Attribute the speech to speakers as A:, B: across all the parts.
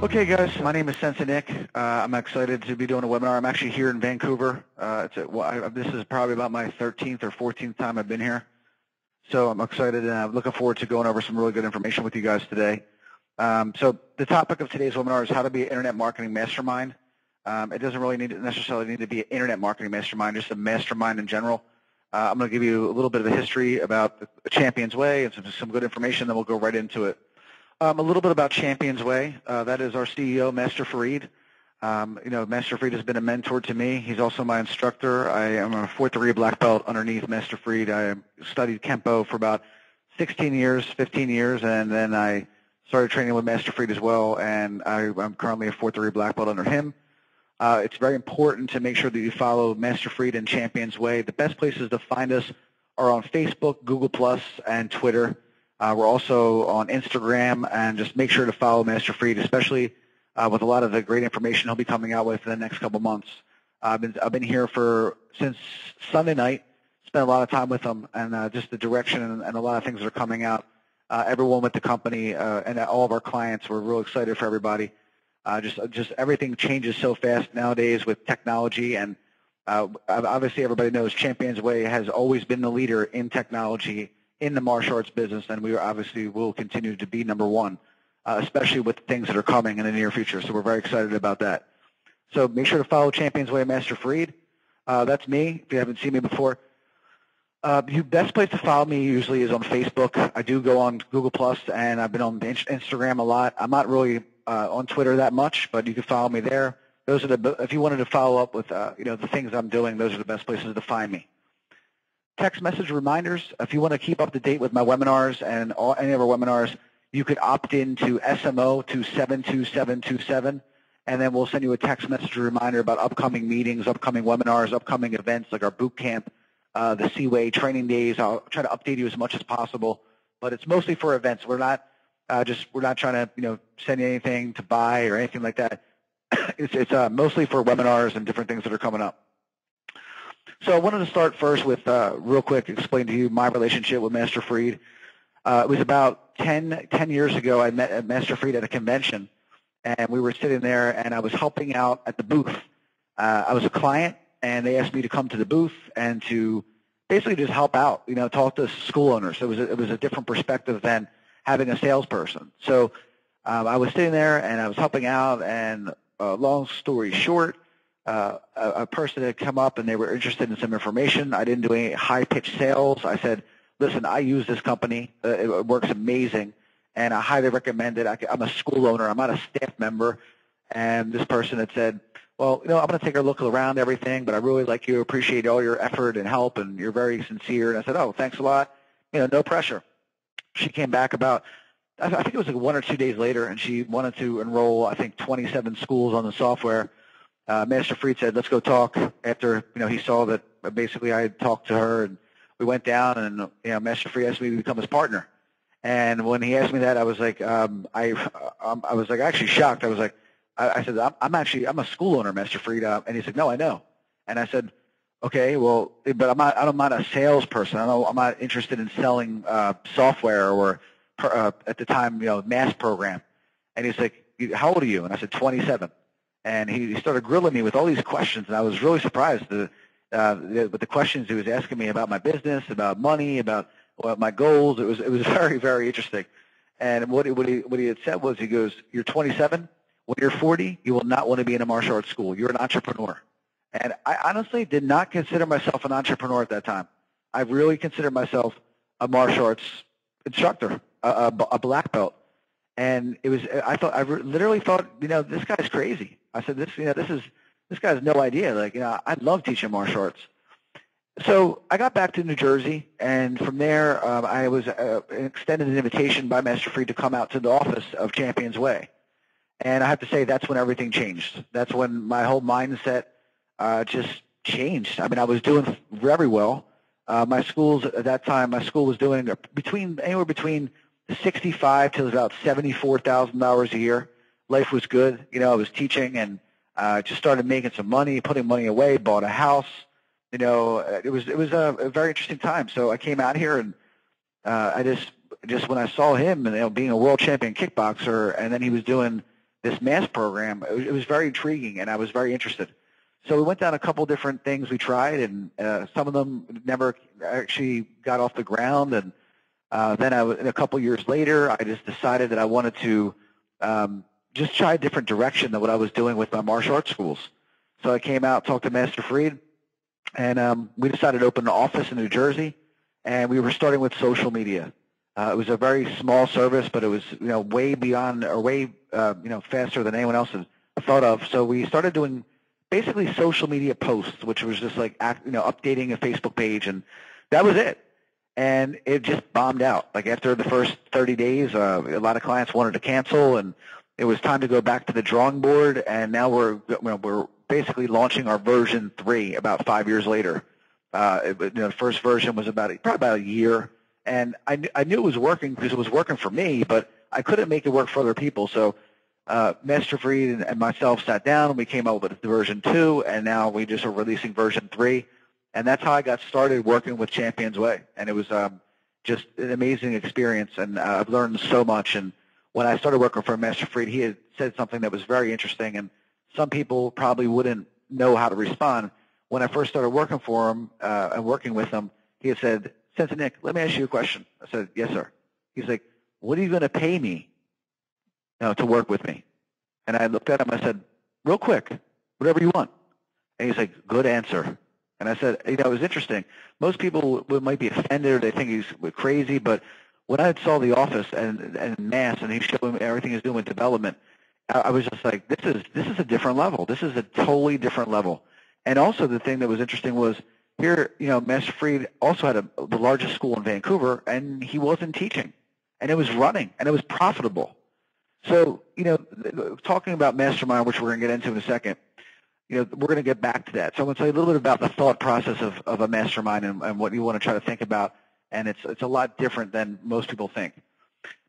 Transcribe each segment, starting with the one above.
A: Okay, guys, my name is Sensei Nick. I'm excited to be doing a webinar. I'm actually here in Vancouver. This is probably about my 13th or 14th time I've been here. So I'm excited and I'm looking forward to going over some really good information with you guys today. So the topic of today's webinar is how to be an internet marketing mastermind. It doesn't really necessarily need to be an internet marketing mastermind, just a mastermind in general. I'm going to give you a little bit of a history about the Champion's Way and some good information, then we'll go right into it. A little bit about Champion's Way. That is our CEO, Master Fareed. Master Fareed has been a mentor to me. He's also my instructor. I am a 4th degree black belt underneath Master Fareed. I studied Kempo for about 16 years, 15 years, and then I started training with Master Fareed as well, and I'm currently a 4th degree black belt under him. It's very important to make sure that you follow Master Fareed and Champion's Way. The best places to find us are on Facebook, Google+, and Twitter. We're also on Instagram, and just make sure to follow Master Fareed, especially with a lot of the great information he'll be coming out with in the next couple months. I've been here since Sunday night, spent a lot of time with him, and just the direction and a lot of things that are coming out. Everyone with the company and all of our clients, we're real excited for everybody. Just everything changes so fast nowadays with technology, and obviously everybody knows Champion's Way has always been the leader in technology in the martial arts business, and we obviously will continue to be #1, especially with things that are coming in the near future. So we're very excited about that. So make sure to follow Champion's Way, Master Fareed. That's me, if you haven't seen me before. The best place to follow me usually is on Facebook. I do go on Google+, and I've been on Instagram a lot. I'm not really on Twitter that much, but you can follow me there. If you wanted to follow up with the things I'm doing, those are the best places to find me. Text message reminders. If you want to keep up to date with my webinars and any of our webinars, you could opt into SMO to 72727, and then we'll send you a text message reminder about upcoming meetings, upcoming webinars, upcoming events like our boot camp, the Seaway training days. I'll try to update you as much as possible, but it's mostly for events. We're not trying to send you anything to buy or anything like that. It's mostly for webinars and different things that are coming up. So I wanted to start first with real quick explain to you my relationship with Master Fareed. It was about 10 years ago. I met Master Fareed at a convention, and we were sitting there, and I was helping out at the booth. I was a client, and they asked me to come to the booth and to basically just help out, talk to school owners. It was a different perspective than having a salesperson. So I was sitting there, and I was helping out, and long story short, a person had come up and they were interested in some information. I didn't do any high-pitched sales. I said, listen, I use this company. It works amazing, and I highly recommend it. I'm a school owner. I'm not a staff member. And this person had said, well, I'm going to take a look around everything, but I really like you, appreciate all your effort and help, and you're very sincere. And I said, oh, thanks a lot. No pressure. She came back I think it was like 1 or 2 days later, and she wanted to enroll, I think, 27 schools on the software. Master Fareed said, let's go talk after, he saw that basically I had talked to her, and we went down, and, Master Fareed asked me to become his partner. And when he asked me that, I was like, I was like actually shocked. I was like, I said, I'm a school owner, Master Fareed. And he said, no, I know. And I said, okay, well, but I'm not a salesperson. I'm not interested in selling software or at the time, mass program. And he's like, how old are you? And I said, 27. And he started grilling me with all these questions, and I was really surprised with the questions he was asking me about my business, about money, about my goals. It was very, very interesting. And what he had said was, he goes, you're 27. When you're 40, you will not want to be in a martial arts school. You're an entrepreneur. And I honestly did not consider myself an entrepreneur at that time. I really considered myself a martial arts instructor, a black belt. And I literally thought, this guy's crazy. I said, this guy has no idea. I love teaching martial arts. So I got back to New Jersey, and from there, I was extended an invitation by Master Fareed to come out to the office of Champion's Way. And I have to say, that's when everything changed. That's when my whole mindset just changed. I mean, I was doing very well. My schools at that time, was doing anywhere between $65,000 to about $74,000 a year. Life was good. I was teaching, and just started making some money, putting money away, bought a house. It was a very interesting time. So I came out here, and I just when I saw him, and being a world champion kickboxer, and then he was doing this mass program, it was very intriguing, and I was very interested. So we went down a couple different things we tried, and some of them never actually got off the ground. And then a couple years later, I just decided that I wanted to just try a different direction than what I was doing with my martial arts schools. So I came out, talked to Master Freed, and we decided to open an office in New Jersey, and we were starting with social media. It was a very small service, but it was way beyond or way faster than anyone else had thought of. So we started doing basically social media posts, which was just like updating a Facebook page, and that was it. And it just bombed out. Like after the first 30 days, a lot of clients wanted to cancel, and it was time to go back to the drawing board. And now we're basically launching our version 3 about 5 years later. The first version was probably about a year, and I knew it was working because it was working for me, but I couldn't make it work for other people. So Master Freed and myself sat down, and we came up with version 2, and now we just are releasing version 3. And that's how I got started working with Champions Way. And it was just an amazing experience, and I've learned so much. And when I started working for Master Freed, he had said something that was very interesting, and some people probably wouldn't know how to respond. When I first started working for him and working with him, he had said, "Sensei Nick, let me ask you a question." I said, "Yes, sir." He's like, "What are you going to pay me to work with me?" And I looked at him, I said, "Real quick, whatever you want." And he's like, "Good answer." And I said, it was interesting. Most people might be offended or they think he's crazy, but when I saw the office and mass, and he's showing everything he's doing with development, I was just like, this is a different level. This is a totally different level. And also the thing that was interesting was here, Master Freed also had the largest school in Vancouver, and he wasn't teaching, and it was running, and it was profitable. So, talking about MasterMind, which we're going to get into in a second, we're going to get back to that. So I'm going to tell you a little bit about the thought process of a mastermind and what you want to try to think about, and it's a lot different than most people think.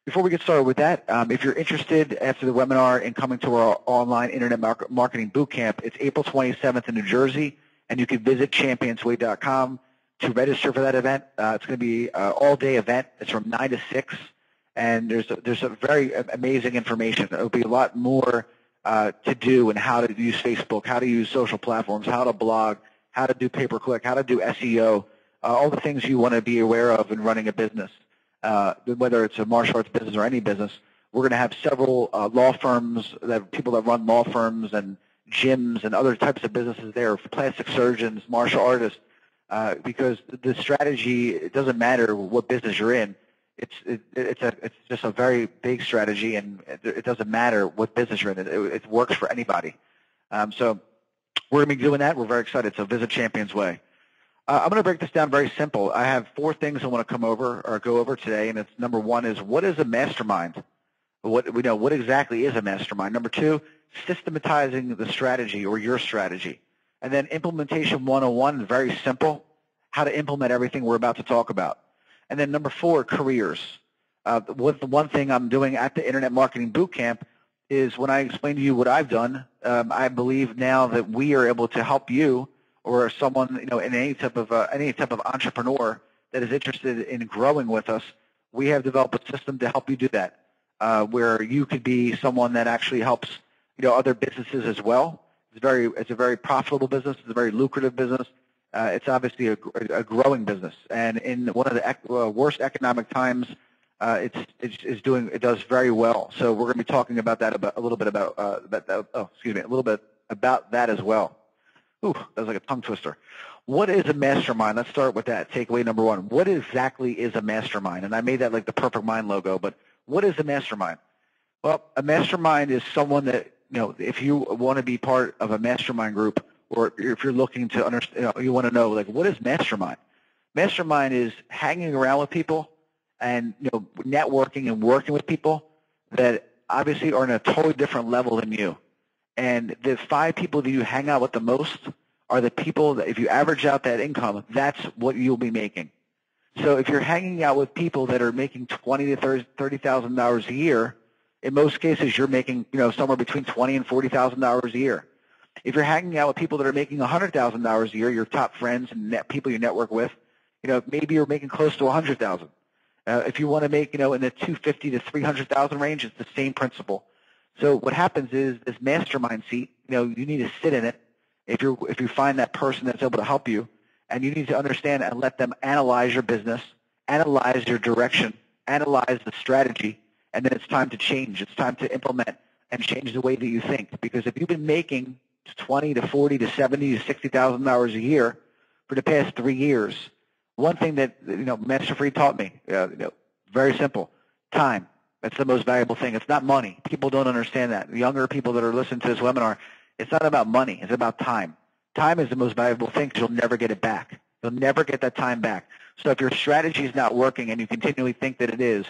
A: Before we get started with that, if you're interested after the webinar in coming to our online internet marketing bootcamp, it's April 27th in New Jersey, and you can visit championsway.com to register for that event. It's going to be an all-day event. It's from 9 to 6, and there's a very amazing information. There'll be a lot more to do and how to use Facebook, how to use social platforms, how to blog, how to do pay-per-click, how to do SEO, all the things you want to be aware of in running a business, whether it's a martial arts business or any business. We're going to have several law firms, people that run law firms and gyms and other types of businesses there, plastic surgeons, martial artists, because the strategy, it doesn't matter what business you're in. It's just a very big strategy, and it doesn't matter what business you're in. It works for anybody. So we're going to be doing that. We're very excited. So visit Champions Way. I'm going to break this down very simple. I have 4 things I want to go over today, and it's number 1 is what is a mastermind? What exactly is a mastermind? Number 2, systematizing the strategy or your strategy. And then implementation 101, very simple, how to implement everything we're about to talk about. And then number 4, careers. The one thing I'm doing at the Internet Marketing Bootcamp is when I explain to you what I've done, I believe now that we are able to help you or someone in any type of entrepreneur that is interested in growing with us. We have developed a system to help you do that, where you could be someone that actually helps other businesses as well. It's a very profitable business. It's a very lucrative business. It's obviously a growing business, and in one of the worst economic times, it does very well. So we're going to be talking about that a little bit about that as well. Ooh, that was like a tongue twister. What is a mastermind? Let's start with that. Takeaway number 1. What exactly is a mastermind? And I made that like the Perfect Mind logo, but what is a mastermind? Well, a mastermind is someone that if you want to be part of a mastermind group, or if you're looking to understand, you want to know, like, what is mastermind? Mastermind is hanging around with people and networking and working with people that obviously are on a totally different level than you. And the 5 people that you hang out with the most are the people that, if you average out that income, that's what you'll be making. So if you're hanging out with people that are making $20,000 to $30,000 a year, in most cases you're making somewhere between $20,000 and $40,000 a year. If you're hanging out with people that are making $100,000 a year, your top friends and people you network with, maybe you're making close to $100,000. If you want to make, in the $250,000 to $300,000 range, it's the same principle. So what happens is this mastermind seat, you need to sit in it if you find that person that's able to help you, and you need to understand and let them analyze your business, analyze your direction, analyze the strategy, and then it's time to change. It's time to implement and change the way that you think. Because if you've been making 20 to 40 to 70 to $60,000 a year for the past 3 years, one thing that Master Fried taught me, very simple, time. That's the most valuable thing. It's not money. People don't understand that. The younger people that are listening to this webinar, it's not about money. It's about time. Time is the most valuable thing because you'll never get it back. You'll never get that time back. So if your strategy is not working and you continually think that it is,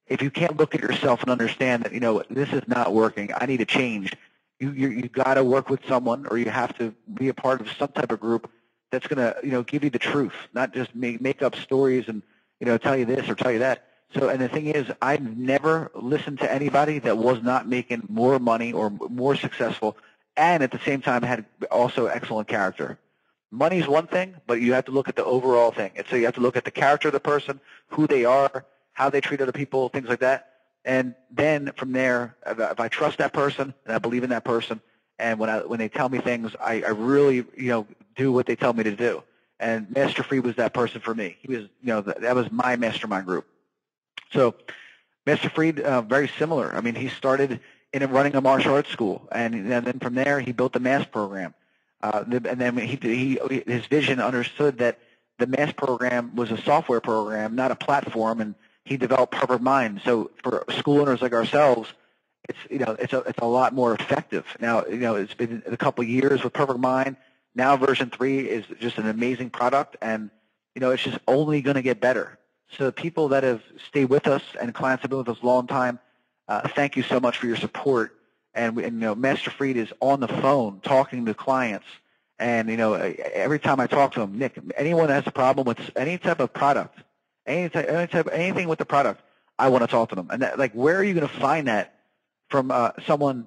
A: if you can't look at yourself and understand that, this is not working, I need to change, you got to work with someone, or you have to be a part of some type of group that's going to, give you the truth, not just make up stories and, tell you this or tell you that. So, and the thing is, I've never listened to anybody that was not making more money or more successful, and at the same time had also excellent character. Money is one thing, but you have to look at the overall thing. And so you have to look at the character of the person, who they are, how they treat other people, things like that. And then from there, if I trust that person and I believe in that person, and when they tell me things, I really do what they tell me to do. And Master Fried was that person for me. He was that was my mastermind group. So Master Fried, very similar. I mean, he started in running a martial arts school, and then from there he built the MAST program. And then his vision understood that the MAST program was a software program, not a platform, and he developed Perfect Mind. So for school owners like ourselves, it's a lot more effective. Now, it's been a couple of years with Perfect Mind. Now version 3 is just an amazing product, and it's just only going to get better. So people that have stayed with us and clients have been with us a long time, thank you so much for your support. And Master Fried is on the phone talking to clients, and every time I talk to him, Nick, anyone that has a problem with any type of product, anything with the product, I want to talk to them. And where are you going to find that from someone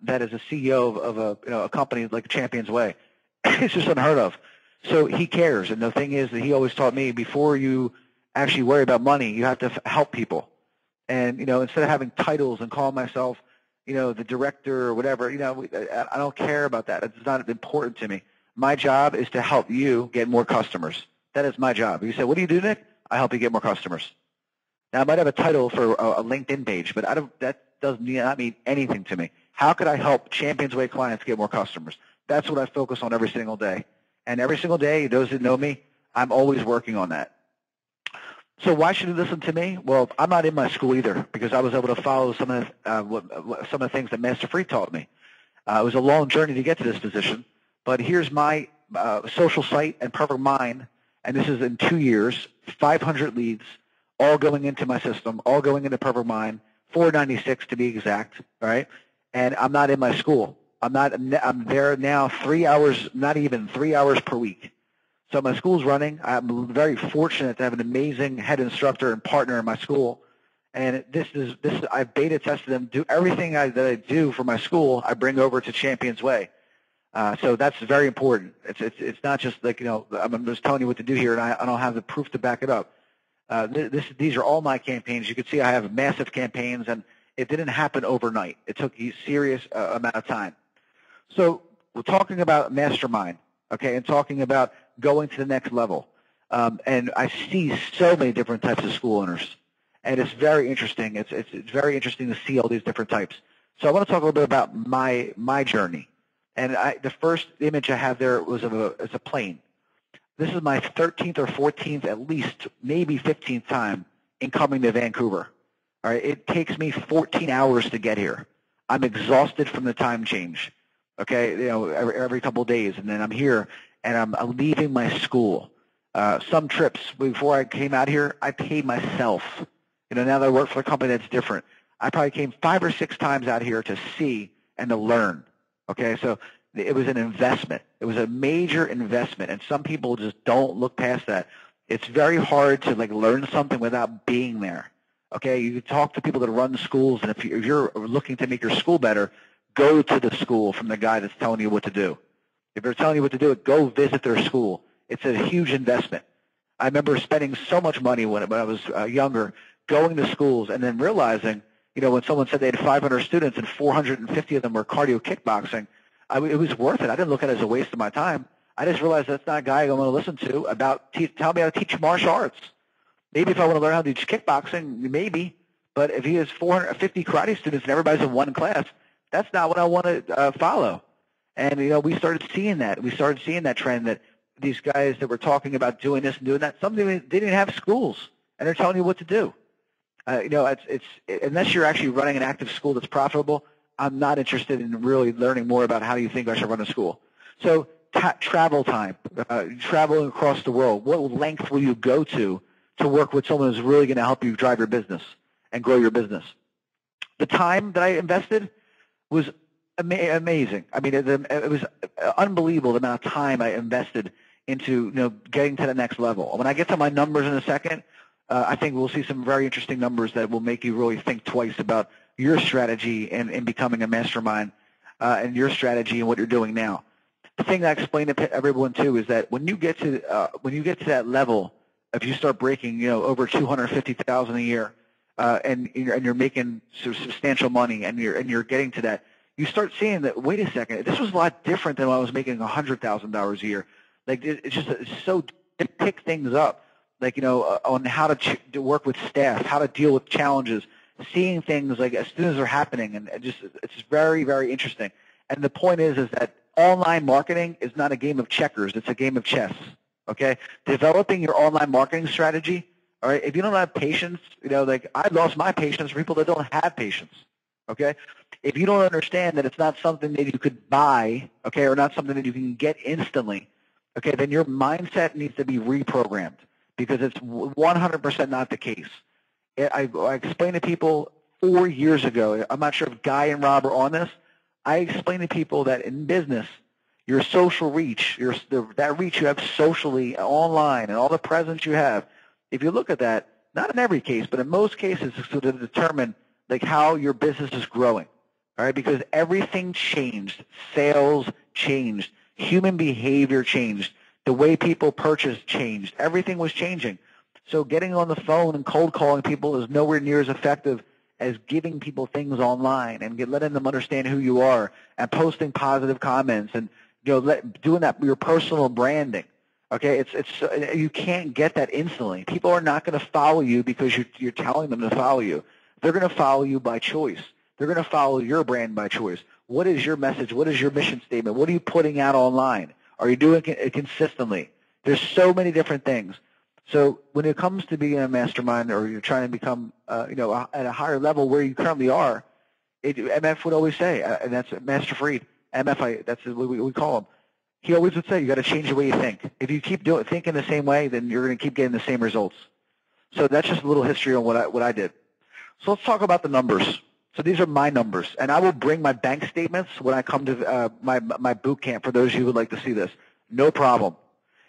A: that is a CEO of a company like Champions Way? It's just unheard of. So he cares, and the thing is that he always taught me, before you actually worry about money, you have to help people. And instead of having titles and calling myself the director or whatever, I don't care about that. It's not important to me. My job is to help you get more customers. That is my job. You say, what do you do, Nick? I help you get more customers. Now, I might have a title for a LinkedIn page, but that does not mean anything to me. How could I help Champions Way clients get more customers? That's what I focus on every single day. And every single day, those that know me, I'm always working on that. So why should you listen to me? Well, I'm not in my school either, because I was able to follow some of the things that Master Fried taught me. It was a long journey to get to this position, but here's my social site and Perfect Mind, and this is in 2 years, 500 leads, all going into my system, all going into Perfect Mind, 496 to be exact, all right? And I'm not in my school. I'm there now 3 hours, not even 3 hours per week. So my school's running. I'm very fortunate to have an amazing head instructor and partner in my school. And this is I beta tested them. Do everything that I do for my school, I bring over to Champions Way. So that's very important. It's not just like I'm just telling you what to do here, and I don't have the proof to back it up. These are all my campaigns. You can see I have massive campaigns, and it didn't happen overnight. It took a serious amount of time. So we're talking about MasterMIND, okay, and talking about going to the next level. And I see so many different types of school owners, and it's very interesting. It's very interesting to see all these different types. So I want to talk a little bit about my journey. And the first image I have there was a plane. This is my 13th or 14th, at least maybe 15th time in coming to Vancouver. All right, it takes me 14 hours to get here. I'm exhausted from the time change. Okay, every couple of days, and then I'm here, and I'm leaving my school. Some trips before I came out here, I paid myself. Now that I work for a company that's different, I probably came 5 or 6 times out here to see and to learn. Okay, so it was an investment. It was a major investment, and some people just don't look past that. It's very hard to learn something without being there. Okay, you talk to people that run schools, and if you're looking to make your school better, go to the school from the guy that's telling you what to do. If they're telling you what to do, go visit their school. It's a huge investment. I remember spending so much money when I was younger, going to schools and then realizing when someone said they had 500 students and 450 of them were cardio kickboxing, it was worth it. I didn't look at it as a waste of my time. I just realized that's not a guy I'm going to listen to tell me how to teach martial arts. Maybe if I want to learn how to teach kickboxing, maybe. But if he has 450 karate students and everybody's in one class, that's not what I want to follow. And, we started seeing that. We started seeing that trend that these guys that were talking about doing this and doing that, some of them they didn't even have schools, and they're telling you what to do. It's unless you're actually running an active school that's profitable, I'm not interested in really learning more about how you think I should run a school. So travel time, traveling across the world. What length will you go to work with someone who's really going to help you drive your business and grow your business? The time that I invested was amazing. I mean, it was unbelievable the amount of time I invested into getting to the next level. When I get to my numbers in a second, I think we'll see some very interesting numbers that will make you really think twice about your strategy in becoming a mastermind and your strategy and what you're doing now. The thing that I explain to everyone too is that when you get to that level, if you start breaking over $250,000 a year and you're making substantial money and you're getting to that, you start seeing that, wait a second, this was a lot different than when I was making $100,000 a year. Like it's so to pick things up, like on how to work with staff, how to deal with challenges, seeing things like as soon as they're happening, and it's very, very interesting. And the point is that online marketing is not a game of checkers; it's a game of chess. Okay, developing your online marketing strategy. All right, if you don't have patience, like I lost my patience for people that don't have patience. Okay, if you don't understand that it's not something that you could buy, okay, or not something that you can get instantly, okay, then your mindset needs to be reprogrammed because it's 100% not the case. I explained to people 4 years ago. I'm not sure if Guy and Rob are on this. I explained to people that in business, your social reach, that reach you have socially, online, and all the presence you have, if you look at that, not in every case, but in most cases, it's to determine like how your business is growing. All right, because everything changed. Sales changed. Human behavior changed. The way people purchase changed. Everything was changing. So getting on the phone and cold calling people is nowhere near as effective as giving people things online and letting them understand who you are and posting positive comments and doing that your personal branding. Okay, you can't get that instantly. People are not going to follow you because you're telling them to follow you. They're going to follow you by choice. They're going to follow your brand by choice. What is your message? What is your mission statement? What are you putting out online? Are you doing it consistently? There's so many different things. So when it comes to being a mastermind or you're trying to become, at a higher level where you currently are, MF would always say, and that's Master Fried, MF, that's what we call him. He always would say, you got to change the way you think. If you keep thinking the same way, then you're going to keep getting the same results. So that's just a little history on what I did. So let's talk about the numbers. So these are my numbers, and I will bring my bank statements when I come to my boot camp for those of you who would like to see this. No problem.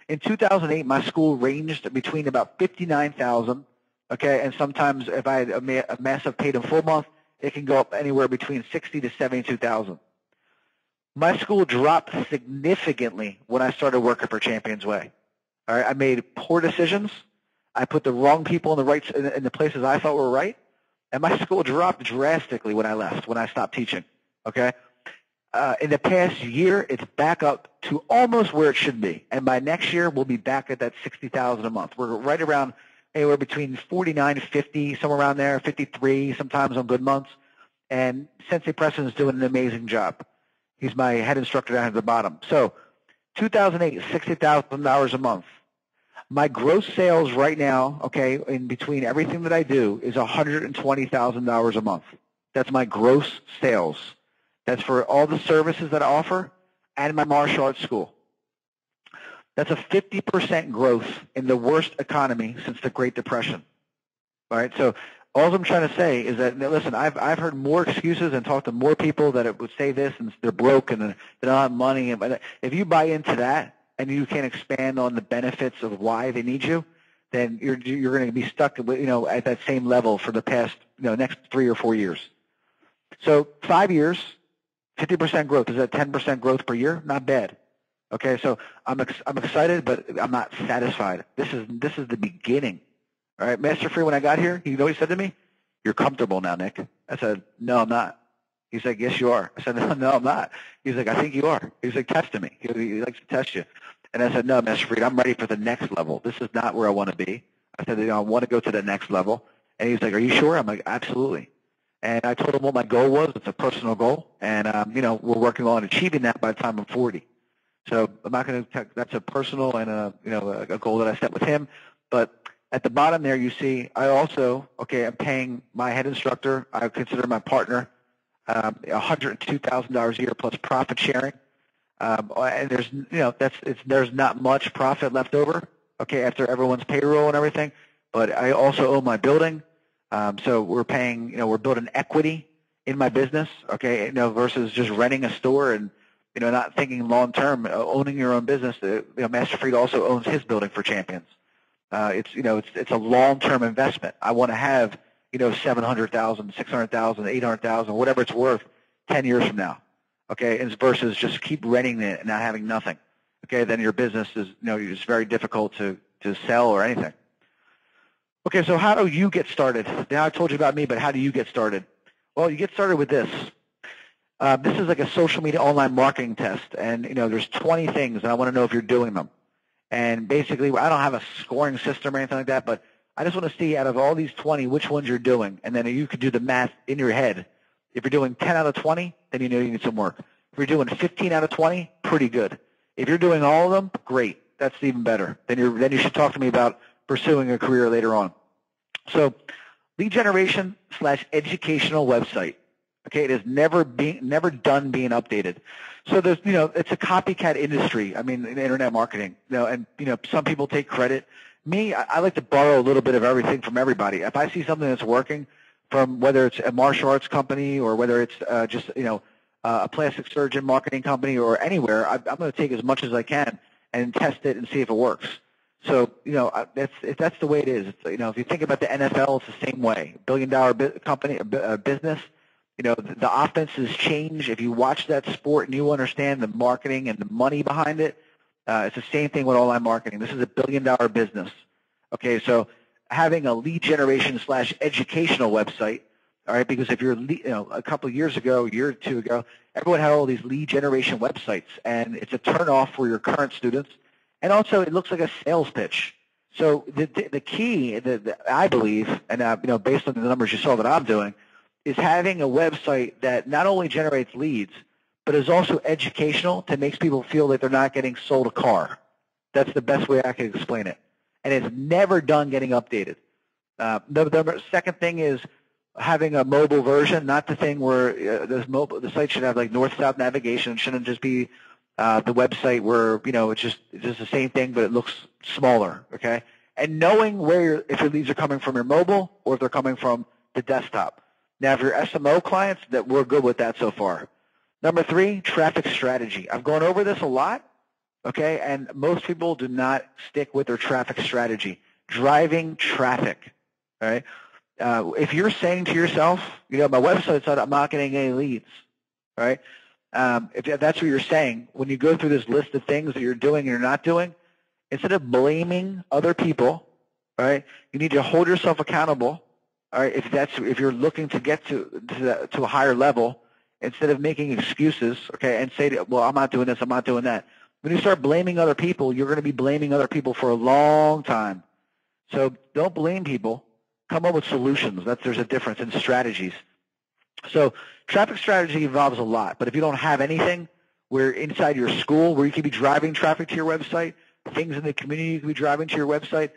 A: In 2008, my school ranged between about $59,000, okay, and sometimes if I had a massive paid in full month, it can go up anywhere between $60,000 to $72,000. My school dropped significantly when I started working for Champions Way. All right, I made poor decisions. I put the wrong people in the places I thought were right, and my school dropped drastically when I left, when I stopped teaching. Okay. In the past year, it's back up to almost where it should be, and by next year, we'll be back at that $60,000 a month. We're right around anywhere between 49, 50, somewhere around there, 53, sometimes on good months. And Sensei Preston is doing an amazing job. He's my head instructor down at the bottom. So, 2008, $60,000 a month. My gross sales right now, okay, in between everything that I do, is $120,000 a month. That's my gross sales. That's for all the services that I offer and my martial arts school. That's a 50% growth in the worst economy since the Great Depression. All right, so all I'm trying to say is that, listen, I've heard more excuses and talked to more people that it would say this and they're broke and they don't have money. But if you buy into that and you can't expand on the benefits of why they need you, then you're going to be stuck, at that same level for the past, next 3 or 4 years. So 5 years. 50% growth. Is that 10% growth per year? Not bad. Okay, so I'm excited, but I'm not satisfied. This is the beginning. All right, Master Free, when I got here, you know what he said to me? you're comfortable now, Nick. I said, no, I'm not. He's like, yes, you are. I said, no, I'm not. He's like, I think you are. He's like, testing me. He likes to test you. And I said, no, Mr. Fried, I'm ready for the next level. This is not where I want to be. I said, I want to go to the next level. And he's like, are you sure? I'm like, absolutely. And I told him what my goal was. It's a personal goal. And, we're working on achieving that by the time I'm 40. So I'm not going to – that's a personal and, a goal that I set with him. But at the bottom there you see I also – I'm paying my head instructor. I consider my partner $102,000 a year plus profit sharing. And there's there's not much profit left over, after everyone's payroll and everything. But I also own my building. So we're paying, we're building equity in my business, versus just renting a store and – not thinking long-term, owning your own business. Master Fried also owns his building for champions. It's a long-term investment. I want to have, $700,000, $600,000, $800,000, whatever it's worth 10 years from now, versus just keep renting it and not having nothing, then your business is, it's very difficult to sell or anything. Okay, so how do you get started? Now I told you about me, but how do you get started? Well, you get started with this. This is like a social media online marketing test, and there's 20 things, and I want to know if you're doing them. And basically, I don't have a scoring system or anything like that, but I just want to see out of all these 20 which ones you're doing, and then you could do the math in your head. If you're doing 10 out of 20, then you know you need some work. If you're doing 15 out of 20, pretty good. If you're doing all of them, great. That's even better. Then you should talk to me about pursuing a career later on. So, lead generation / educational website. It is never done being updated. So there's, it's a copycat industry. I mean, in internet marketing, and some people take credit. Me, I like to borrow a little bit of everything from everybody. If I see something that's working, from whether it's a martial arts company or whether it's just a plastic surgeon marketing company or anywhere, I'm going to take as much as I can and test it and see if it works. So that's the way it is. It's, if you think about the NFL, it's the same way. $1 billion company, business. The offenses change. If you watch that sport and you understand the marketing and the money behind it, it's the same thing with online marketing. This is a $1 billion business. So having a lead generation / educational website, all right, because if you're, a couple of years ago, a year or two ago, everyone had all these lead generation websites, and it's a turnoff for your current students, and also it looks like a sales pitch. So the key, I believe, and based on the numbers you saw that I'm doing, is having a website that not only generates leads, but is also educational to make people feel that they're not getting sold a car. That's the best way I can explain it. And it's never done getting updated. The second thing is having a mobile version, not the thing where the site should have like north-south navigation. It shouldn't just be the website where, it's just the same thing, but it looks smaller, And knowing if your leads are coming from your mobile or if they're coming from the desktop. Now, if you're SMO clients, that we're good with that so far. Number 3, traffic strategy. I've gone over this a lot, and most people do not stick with their traffic strategy. Driving traffic, all right? If you're saying to yourself, my website's not, I'm not getting any leads, all right? If that's what you're saying, when you go through this list of things that you're doing and you're not doing, instead of blaming other people, all right, you need to hold yourself accountable. All right, if you're looking to get to a higher level, instead of making excuses, and say, well, I'm not doing this, I'm not doing that. When you start blaming other people, you're going to be blaming other people for a long time. So don't blame people. Come up with solutions. There's a difference in strategies. So traffic strategy involves a lot, but if you don't have anything, where inside your school, where you can be driving traffic to your website, things in the community you can be driving to your website,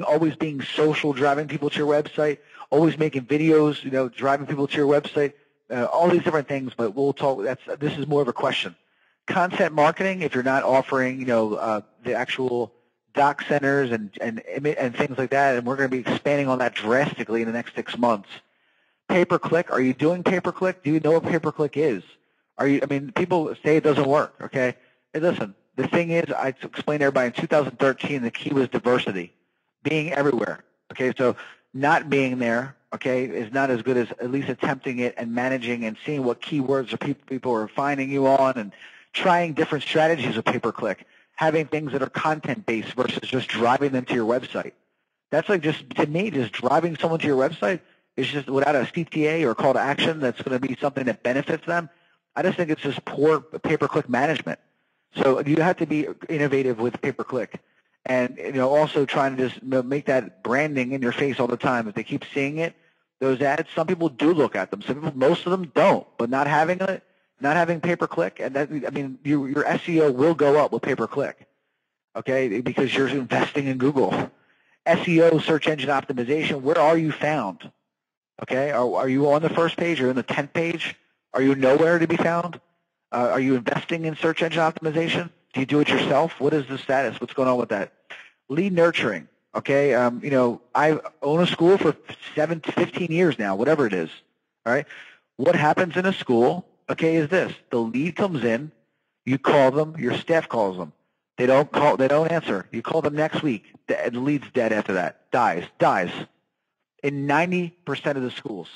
A: always being social, driving people to your website, always making videos, driving people to your website, all these different things, but we'll talk, this is more of a question. Content marketing, if you're not offering, the actual doc centers and things like that, and we're going to be expanding on that drastically in the next 6 months. Pay-per-click, are you doing pay-per-click? Do you know what pay-per-click is? People say it doesn't work, Hey, listen, the thing is, I explained to everybody in 2013, the key was diversity, being everywhere, So not being there, is not as good as at least attempting it and managing and seeing what keywords people are finding you on and trying different strategies of pay-per-click, having things that are content-based versus just driving them to your website. That's like to me, just driving someone to your website It's just without a CTA or a call to action that's going to be something that benefits them. I just think it's just poor pay-per-click management. So you have to be innovative with pay-per-click, and also trying to just make that branding in your face all the time. If they keep seeing it, those ads, some people do look at them. Some people, most of them don't. But not having it, not having pay-per-click, and that, I mean, your SEO will go up with pay-per-click, okay? Because you're investing in Google. SEO, search engine optimization. Where are you found? Okay, are you on the first page or in the 10th page? Are you nowhere to be found? Are you investing in search engine optimization? Do you do it yourself? What is the status? What's going on with that? Lead nurturing. Okay, I own a school for 15 years now, whatever it is. All right, what happens in a school? Okay, is this: the lead comes in, you call them, your staff calls them. They don't answer. You call them next week. The lead's dead after that. Dies. In 90% of the schools.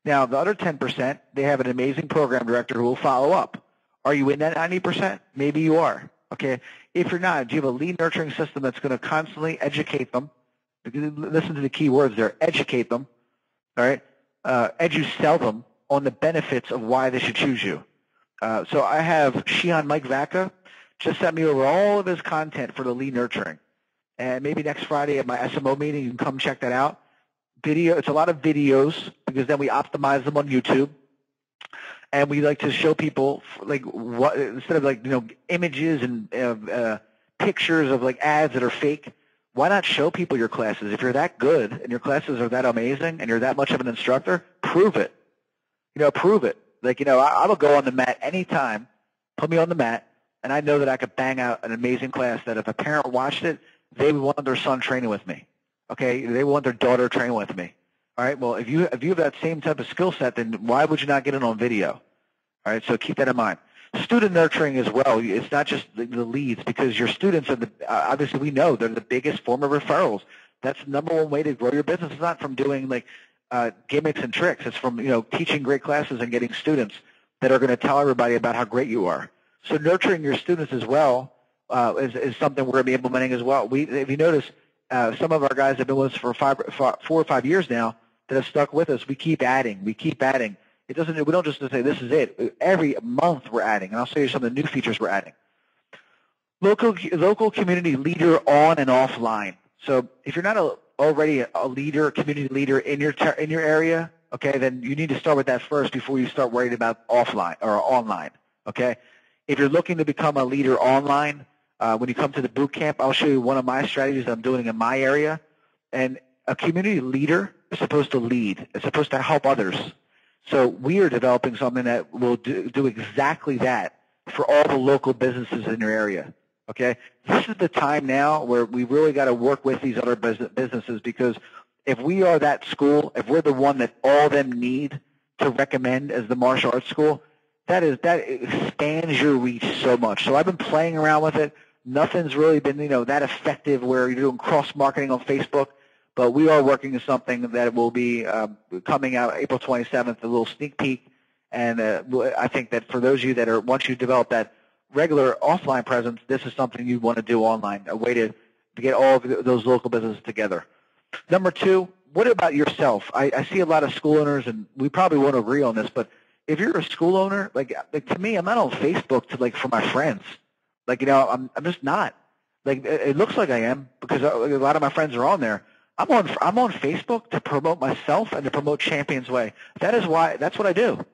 A: Now, the other 10%, they have an amazing program director who will follow up. Are you in that 90%? Maybe you are. Okay. If you're not, do you have a lead nurturing system that's going to constantly educate them? Listen to the key words there. Educate them. All right. Edu-sell them on the benefits of why they should choose you. So I have Shion Mike Vaca just sent me over all of his content for the lead nurturing. And maybe next Friday at my SMO meeting, you can come check that out. It's a lot of videos because then we optimize them on YouTube, and we like to show people like what, instead of like images and pictures of like ads that are fake. Why not show people your classes? If you're that good and your classes are that amazing and you're that much of an instructor, prove it. Prove it. Like I will go on the mat anytime, put me on the mat, and I know that I could bang out an amazing class that if a parent watched it, they would want their son training with me. Okay, they want their daughter train with me. All right, well, if you have that same type of skill set, then why would you not get it on video? All right, so keep that in mind. Student nurturing as well. It's not just the leads, because your students are obviously we know they're the biggest form of referrals. That's the number one way to grow your business. It's not from doing like gimmicks and tricks. It's from teaching great classes and getting students that are going to tell everybody about how great you are. So nurturing your students as well is something we're going to be implementing as well. If you notice. Some of our guys have been with us for 4 or 5 years now that have stuck with us. We keep adding. We don't just say this is it. Every month we're adding, and I'll show you some of the new features we're adding. Local community leader on and offline. So if you're not already a leader, a community leader in your area, okay, then you need to start with that first before you start worrying about offline or online. Okay, if you're looking to become a leader online. When you come to the boot camp, I'll show you one of my strategies that I'm doing in my area. And a community leader is supposed to lead. It's supposed to help others. So we are developing something that will do exactly that for all the local businesses in your area. Okay? This is the time now where we really got to work with these other businesses, because if we are that school, if we're the one that all of them need to recommend as the martial arts school, that expands your reach so much. So I've been playing around with it. Nothing's really been, that effective where you're doing cross-marketing on Facebook, but we are working on something that will be coming out April 27th, a little sneak peek. And I think that for those of you that are, once you develop that regular offline presence, this is something you want to do online, a way to get all of those local businesses together. Number 2, what about yourself? I see a lot of school owners, and we probably won't agree on this, but if you're a school owner, like to me, I'm not on Facebook for my friends. I'm just not. It looks like I am because a lot of my friends are on there. I'm on Facebook to promote myself and to promote Champions Way. That's what I do.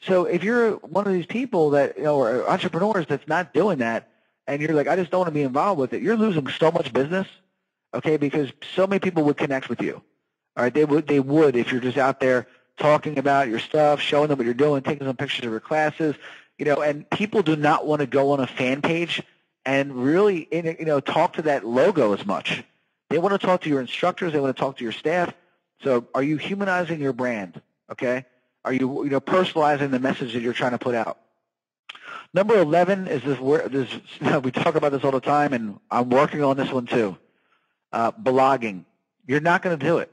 A: So if you're one of these people that or entrepreneurs that's not doing that, and you're like, I just don't want to be involved with it, you're losing so much business, okay? Because so many people would connect with you. All right, they would if you're just out there talking about your stuff, showing them what you're doing, taking some pictures of your classes. And people do not want to go on a fan page and really, talk to that logo as much. They want to talk to your instructors. They want to talk to your staff. So are you humanizing your brand? Okay. Are you, personalizing the message that you're trying to put out? Number 11 is this. We talk about this all the time, and I'm working on this one too. Blogging. You're not going to do it.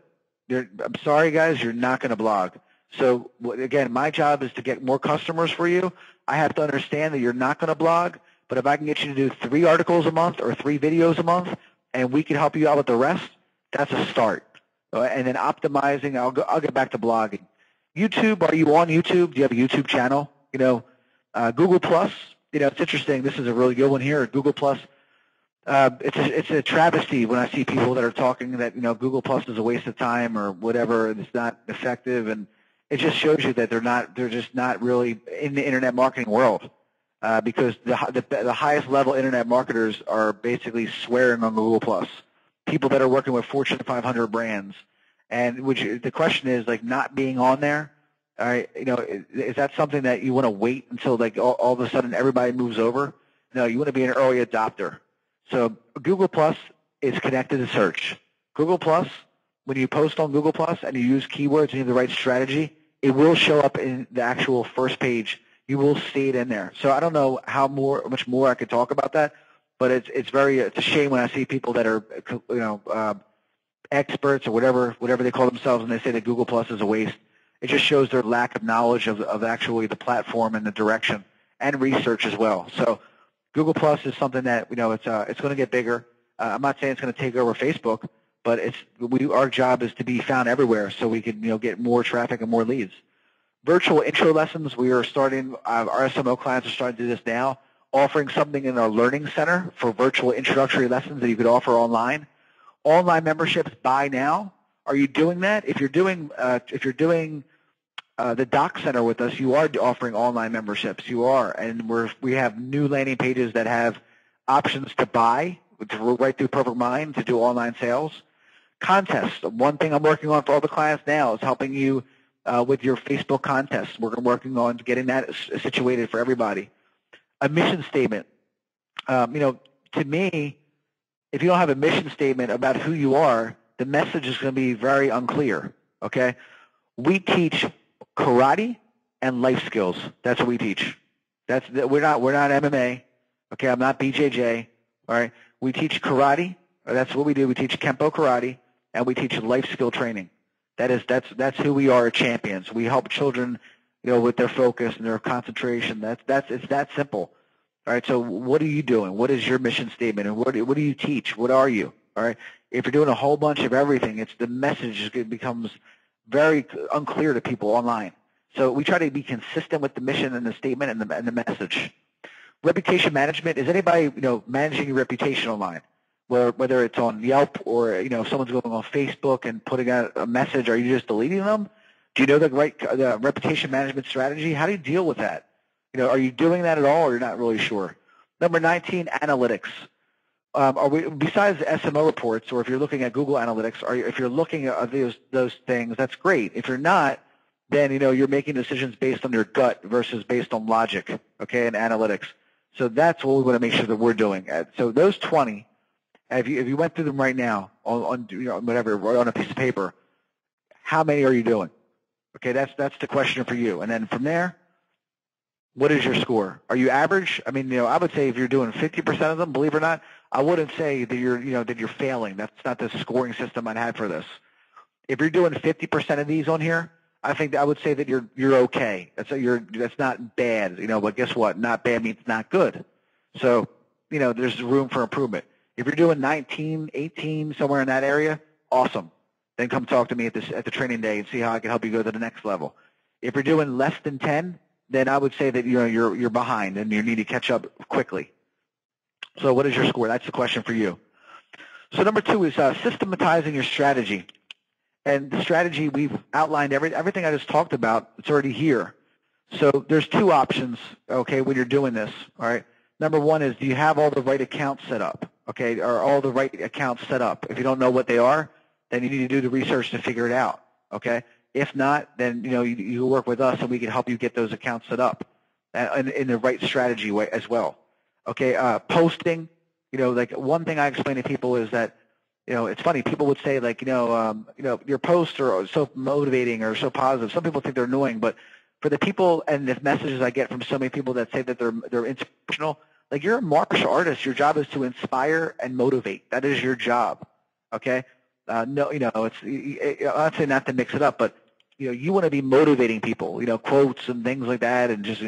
A: I'm sorry, guys. You're not going to blog. So again, my job is to get more customers for you. I have to understand that you're not going to blog, but if I can get you to do 3 articles a month or 3 videos a month, and we can help you out with the rest, that's a start. And then optimizing, I'll get back to blogging. YouTube, are you on YouTube? Do you have a YouTube channel? Google Plus, it's interesting. This is a really good one here. Google Plus, it's a travesty when I see people that are talking that, Google Plus is a waste of time or whatever, and it's not effective, and it just shows you that they're just not really in the internet marketing world, because the highest level internet marketers are basically swearing on Google Plus. People that are working with Fortune 500 brands, and the question is like not being on there. All right, is that something that you want to wait until like all of a sudden everybody moves over? No, you want to be an early adopter. So Google Plus is connected to search. Google Plus, when you post on Google Plus and you use keywords and you have the right strategy, it will show up in the actual first page. You will see it in there. So I don't know how much more I could talk about that, but it's a shame when I see people that are experts or whatever they call themselves, and they say that Google Plus is a waste. It just shows their lack of knowledge of actually the platform and the direction and research as well. So Google Plus is something that it's going to get bigger. I'm not saying it's going to take over Facebook, but our job is to be found everywhere so we can get more traffic and more leads. Virtual intro lessons, we are starting. Our SMO clients are starting to do this now, offering something in our learning center for virtual introductory lessons that you could offer online. Online memberships, buy now. Are you doing that? If you're doing the Doc Center with us, you are offering online memberships. You are, and we have new landing pages that have options to buy, right through Perfect Mind to do online sales. Contests. One thing I'm working on for all the clients now is helping you with your Facebook contests. We're working on getting that situated for everybody. A mission statement. To me, if you don't have a mission statement about who you are, the message is going to be very unclear, okay? We teach karate and life skills. That's what we teach. We're not MMA, okay? I'm not BJJ, all right? We teach karate. That's what we do. We teach Kempo karate, and we teach life skill training. That's who we are, champions. We help children, with their focus and their concentration. It's that simple. All right, so what are you doing? What is your mission statement, and what do you teach? What are you? All right, if you're doing a whole bunch of everything, the message becomes very unclear to people online. So we try to be consistent with the mission and the statement and the message. Reputation management, is anybody managing your reputation online? Whether it's on Yelp or someone's going on Facebook and putting out a message, are you just deleting them? Do you know the reputation management strategy? How do you deal with that? Are you doing that at all, or you're not really sure? Number 19, analytics. Besides SMO reports, or if you're looking at Google Analytics, or if you're looking at those things, that's great. If you're not, then you're making decisions based on your gut versus based on logic, okay, and analytics. So that's what we want to make sure that we're doing. So those 20, if you went through them right now on whatever, or on a piece of paper, how many are you doing? Okay, that's the question for you. And then from there, what is your score? Are you average? I mean, I would say if you're doing 50% of them, believe it or not, I wouldn't say that you're failing. That's not the scoring system I'd have for this. If you're doing 50% of these on here, I would say that you're okay. That's not bad. But guess what? Not bad means not good. So, there's room for improvement. If you're doing 19, 18, somewhere in that area, awesome. Then come talk to me at the training day and see how I can help you go to the next level. If you're doing less than 10, then I would say that you're behind and you need to catch up quickly. So what is your score? That's the question for you. So number 2 is systematizing your strategy. And the strategy, we've outlined everything I just talked about. It's already here. So there's 2 options, okay, when you're doing this, all right? Number 1 is, do you have all the right accounts set up, okay? Are all the right accounts set up? If you don't know what they are, then you need to do the research to figure it out, okay? If not, then you work with us and we can help you get those accounts set up in the right strategy way as well. Okay, posting. Like one thing I explain to people is that it's funny. People would say like your posts are so motivating or so positive. Some people think they're annoying, but for the people and the messages I get from so many people that say that they're inspirational, like you're a martial artist. Your job is to inspire and motivate. That is your job. Okay. No, I'd say not to mix it up, but you want to be motivating people, quotes and things like that, and just,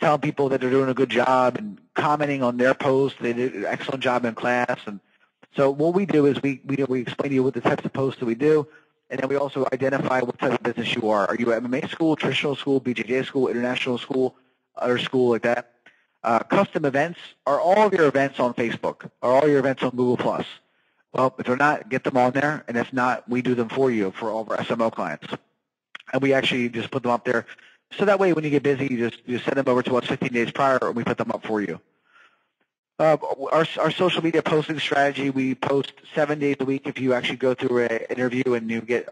A: telling people that they're doing a good job and commenting on their posts. They did an excellent job in class. And so what we do is we explain to you what the types of posts that we do, And then we also identify what type of business you are. Are you an MMA school, traditional school, BJJ school, international school, other school like that? Custom events, are all of your events on Facebook? Are all your events on Google+? Well, if they're not, get them on there. And if not, we do them for you for all of our SMO clients. And we actually just put them up there. So that way when you get busy, you send them over to us 15 days prior and we put them up for you. Our social media posting strategy, we post 7 days a week if you actually go through an interview and you get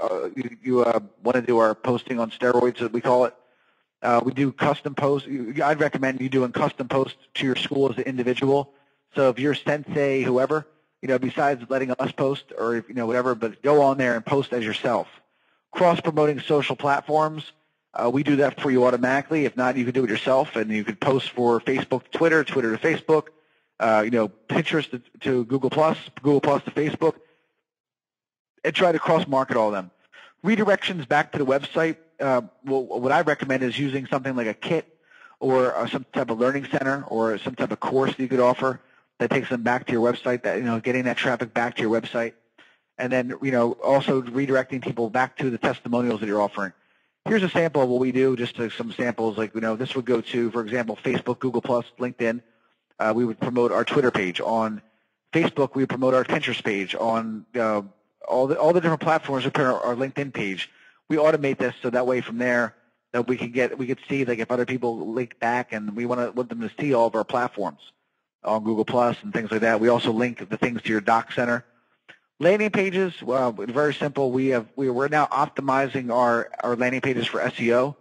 A: you want to do our posting on steroids, as we call it. We do custom posts. I'd recommend you doing custom posts to your school as an individual. So if you're sensei, whoever, besides letting us post or whatever, but go on there and post as yourself. Cross-promoting social platforms, we do that for you automatically. If not, you can do it yourself, and you could post for Facebook to Twitter, Twitter to Facebook. Pinterest to Google+, Google+ to Facebook, and try to cross-market all of them. Redirections back to the website, what I recommend is using something like a kit or some type of learning center or some type of course that you could offer that takes them back to your website, that getting that traffic back to your website, and then also redirecting people back to the testimonials that you're offering. Here's a sample of what we do, just some samples. Like this would go to, for example, Facebook, Google+, LinkedIn. We would promote our Twitter page. On Facebook, we would promote our Pinterest page. On all the different platforms, we put our LinkedIn page. We automate this so that way from there that we could see like if other people link back, and we want them to see all of our platforms on Google+ and things like that. We also link the things to your doc center. Landing pages, well, very simple. We're now optimizing our landing pages for SEO.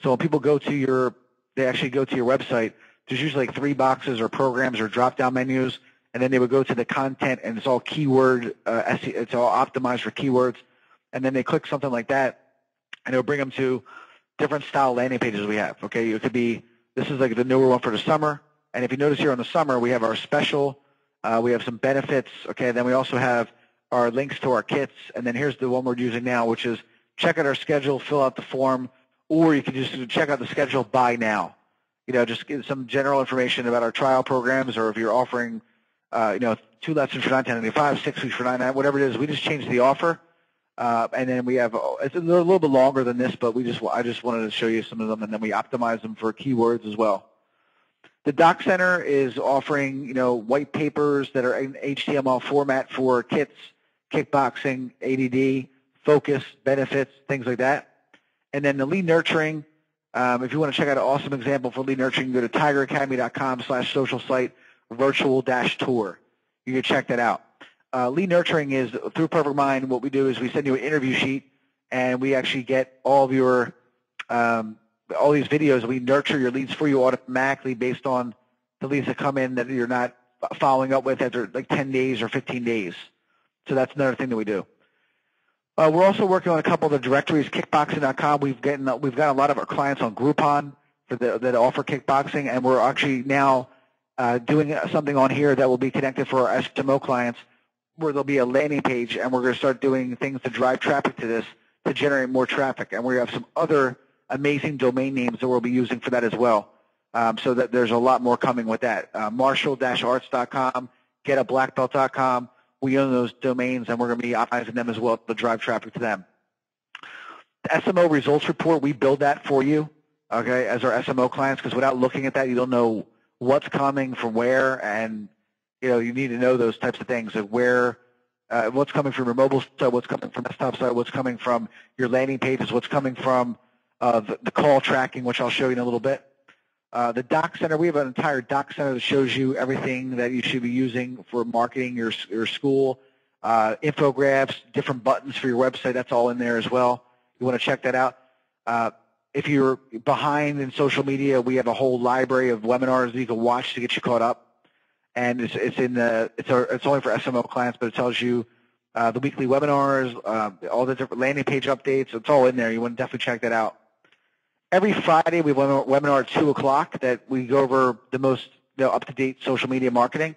A: So when people they actually go to your website, there's usually like 3 boxes or programs or drop-down menus, and then they would go to the content, and it's all keyword, it's all optimized for keywords, and then they click something like that, and it'll bring them to different style landing pages we have. Okay, it could be, this is like the newer one for the summer, and if you notice here on the summer, we have our special, we have some benefits, okay, then we also have our links to our kits, and then here's the one we're using now, which is check out our schedule, fill out the form, or you can just check out the schedule, buy now. Just give some general information about our trial programs, or if you're offering, 2 lessons for $9.95, 6 weeks for $9.99, whatever it is. We just changed the offer, and then we have it's a little bit longer than this, but I just wanted to show you some of them, and then we optimize them for keywords as well. The Doc Center is offering white papers that are in HTML format for kits, kickboxing, ADD, focus, benefits, things like that, and then the lead nurturing. If you want to check out an awesome example for lead nurturing, go to tigeracademy.com/social site virtual-tour. You can check that out. Lead nurturing is through Perfect Mind. What we do is we send you an interview sheet, and we actually get all of your all these videos. We nurture your leads for you automatically based on the leads that come in that you're not following up with after like 10 days or 15 days. So that's another thing that we do. We're also working on a couple of the directories, kickboxing.com. We've got a lot of our clients on Groupon that offer kickboxing, and we're actually now doing something on here that will be connected for our SMO clients, where there'll be a landing page, and we're going to start doing things to drive traffic to this to generate more traffic. And we have some other amazing domain names that we'll be using for that as well. So that there's a lot more coming with that. Marshall-arts.com, getablackbelt.com. We own those domains, and we're going to be optimizing them as well to drive traffic to them. The SMO results report, we build that for you, okay, as our SMO clients, because without looking at that, you don't know what's coming from where, and you need to know those types of things, of where, what's coming from your mobile site, what's coming from desktop site, what's coming from your landing pages, what's coming from the call tracking, which I'll show you in a little bit. The Doc Center, we have an entire Doc Center that shows you everything that you should be using for marketing your school, infographics, different buttons for your website. That's all in there as well. You want to check that out. If you're behind in social media, we have a whole library of webinars that you can watch to get you caught up. And it's only for SMO clients, but it tells you the weekly webinars, all the different landing page updates. It's all in there. You want to definitely check that out. Every Friday, we have a webinar at 2 o'clock that we go over the most up-to-date social media marketing.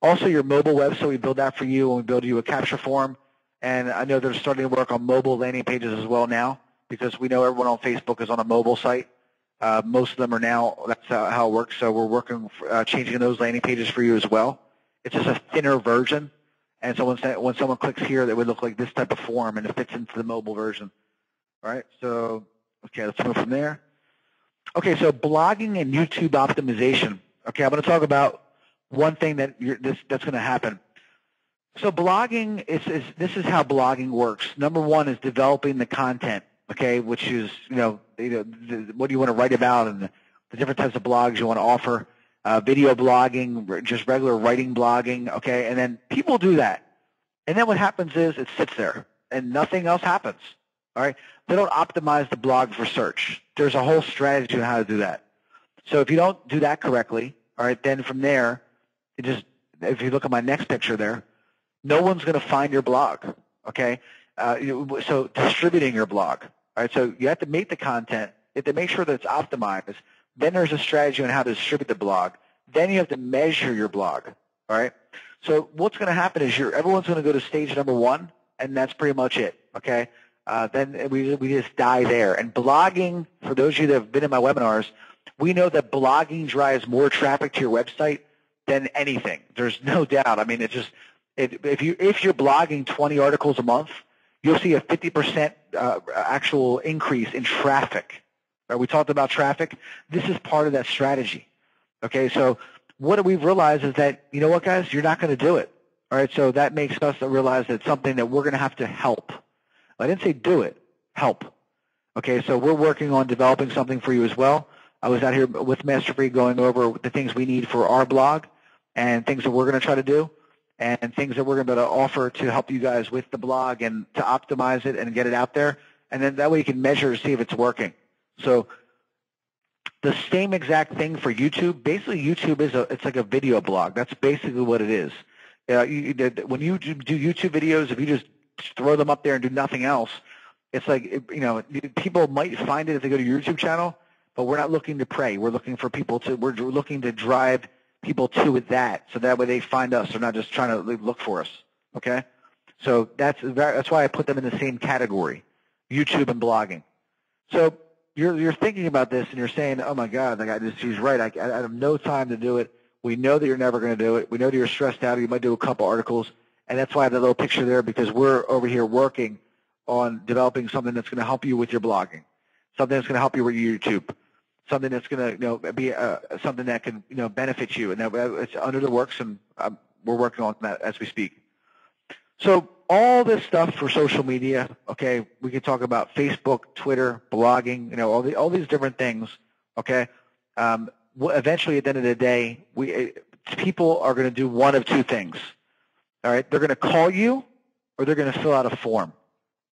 A: Also, your mobile website, we build that for you, and we build you a capture form. And I know they're starting to work on mobile landing pages as well now, because we know everyone on Facebook is on a mobile site. Most of them are now. That's how it works. So we're working changing those landing pages for you as well. It's just a thinner version, And so when someone clicks here, that would look like this type of form, and it fits into the mobile version. All right, so, okay, let's move from there. Okay, so blogging and YouTube optimization. Okay, I'm going to talk about one thing that's going to happen. So blogging this is how blogging works. Number one is developing the content, okay, which is what do you want to write about and the different types of blogs you want to offer. Video blogging, just regular writing blogging, okay, and then people do that, and then what happens is it sits there and nothing else happens. All right, they don't optimize the blog for search. There's a whole strategy on how to do that. So if you don't do that correctly, all right, then from there, if you look at my next picture there, no one's going to find your blog, okay? So distributing your blog, all right? So you have to make the content. You have to make sure that it's optimized. Then there's a strategy on how to distribute the blog. Then you have to measure your blog, all right? So what's going to happen is everyone's going to go to stage number one, and that's pretty much it, okay? Then we just die there. And blogging, for those of you that have been in my webinars, we know that blogging drives more traffic to your website than anything. There's no doubt. I mean, if you're blogging 20 articles a month, you'll see a 50% actual increase in traffic. Right? We talked about traffic. This is part of that strategy. Okay, so what we've realized is that, you know what, guys, you're not going to do it. All right, so that makes us realize that it's something that we're going to have to help. I didn't say do it, help. Okay, so we're working on developing something for you as well. I was out here with MasterMIND going over the things we need for our blog and things that we're going to try to do and things that we're going to be able to offer to help you guys with the blog and to optimize it and get it out there. And then that way you can measure to see if it's working. So the same exact thing for YouTube. Basically, YouTube it's like a video blog. That's basically what it is. When you do YouTube videos, if you just throw them up there and do nothing else, it's like, people might find it if they go to your YouTube channel, but we're not looking to prey. We're looking for we're looking to drive people to that, so that way they find us. They're not just trying to look for us, okay? So that's why I put them in the same category, YouTube and blogging. So you're thinking about this and you're saying, oh my God, she's right. I have no time to do it. We know that you're never going to do it. We know that you're stressed out. You might do a couple articles, and that's why I have that little picture there, because we're over here working on developing something that's going to help you with your blogging, something that's going to help you with your YouTube, something that's going to be something that can benefit you, and it's under the works, and we're working on that as we speak. So all this stuff for social media, okay, we can talk about Facebook, Twitter, blogging, all these different things, okay. Eventually, at the end of the day, people are going to do one of two things. All right, they're going to call you, or they're going to fill out a form,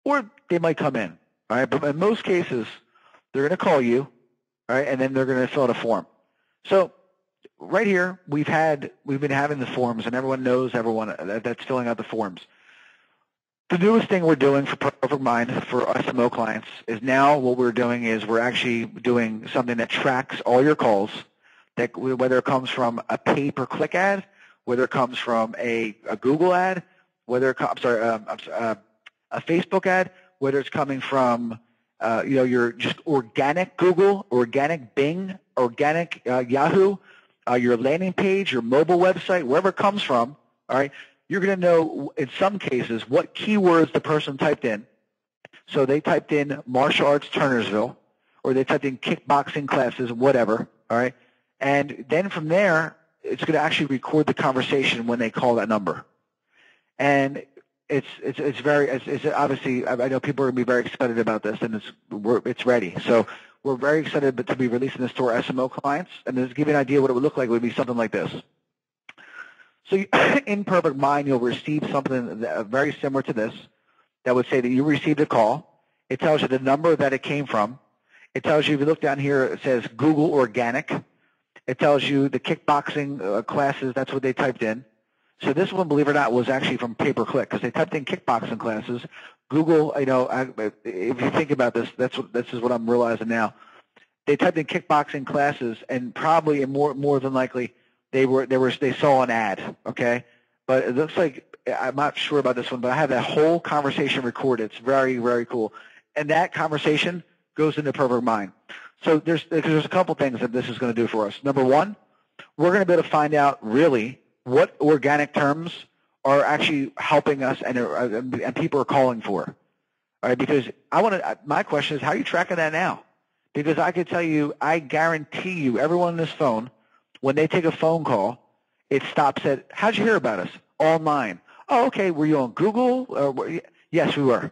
A: or they might come in. All right, but in most cases, they're going to call you, all right, and then they're going to fill out a form. So right here, we've been having the forms, and everyone knows everyone that's filling out the forms. The newest thing we're doing for Perfect Mind for SMO clients is now what we're doing is we're actually doing something that tracks all your calls, that whether it comes from a pay-per-click ad, whether it comes from a Google ad, whether it comes, a Facebook ad, whether it's coming from your just organic Google, organic Bing, organic Yahoo, your landing page, your mobile website, wherever it comes from, all right, you're going to know in some cases what keywords the person typed in. So they typed in martial arts Turnersville, or they typed in kickboxing classes, whatever, all right, and then from there, it's going to actually record the conversation when they call that number. And it's obviously, I know people are going to be very excited about this, and it's ready. So we're very excited to be releasing this to our SMO clients, and to give you an idea what it would look like, it would be something like this. So in Perfect Mind, you'll receive something very similar to this that would say that you received a call. It tells you the number that it came from. It tells you, if you look down here, it says Google Organic. It tells you the kickboxing classes, that's what they typed in. So this one, believe it or not, was actually from pay-per-click, because they typed in kickboxing classes. Google, if you think about this, this is what I'm realizing now. They typed in kickboxing classes, and probably, and more than likely, they saw an ad, okay? But it looks like, I'm not sure about this one, but I have that whole conversation recorded. It's very, very cool. And that conversation goes into Perfect Mind. So there's a couple things that this is going to do for us. Number one, we're going to be able to find out really what organic terms are actually helping us and people are calling for. All right, because my question is, how are you tracking that now? Because I could tell you, I guarantee you, everyone on this phone, when they take a phone call, it stops at, how'd you hear about us? Online. Oh, okay, were you on Google? Yes, we were.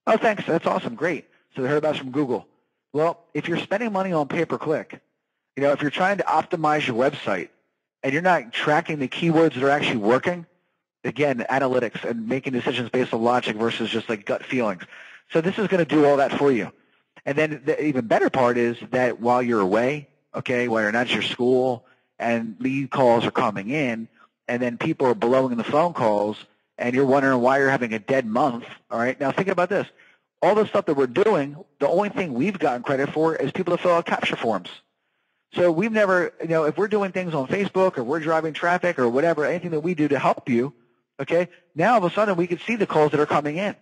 A: Oh, thanks, that's awesome, great. So they heard about us from Google. Well, if you're spending money on pay-per-click, if you're trying to optimize your website and you're not tracking the keywords that are actually working, again, analytics and making decisions based on logic versus just like gut feelings. So this is going to do all that for you. And then the even better part is that while you're away, okay, while you're not at your school and lead calls are coming in and then people are blowing the phone calls and you're wondering why you're having a dead month, all right? Now think about this. All the stuff that we're doing, the only thing we've gotten credit for is people to fill out capture forms. So we've never, if we're doing things on Facebook or we're driving traffic or whatever, anything that we do to help you, okay, now all of a sudden we can see the calls that are coming in.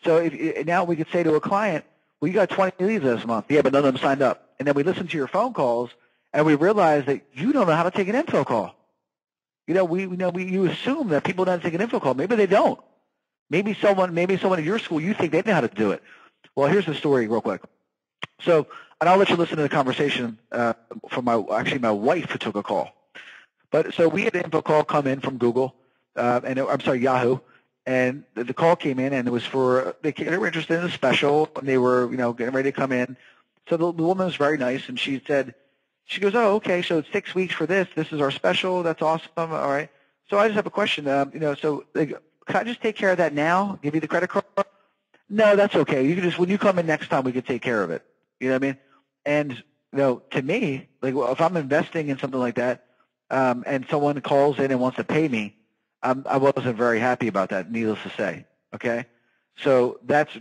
A: So now we could say to a client, well, you got 20 leads this month. Yeah, but none of them signed up. And then we listen to your phone calls and we realize that you don't know how to take an info call. You assume that people don't take an info call. Maybe they don't. Maybe someone at your school, you think they know how to do it. Well, here's the story real quick. So, and I'll let you listen to the conversation from my wife who took a call. But so we had an info call come in from Google, Yahoo, and the call came in and it was for they were interested in a special and they were getting ready to come in. So the woman was very nice and she goes, oh, okay, so it's 6 weeks for this. This is our special. That's awesome. All right. So I just have a question. Can I just take care of that now? Give you the credit card? No, that's okay. You can just when you come in next time, we can take care of it. You know what I mean? And to me, if I'm investing in something like that, and someone calls in and wants to pay me, I wasn't very happy about that. Needless to say, okay. So that's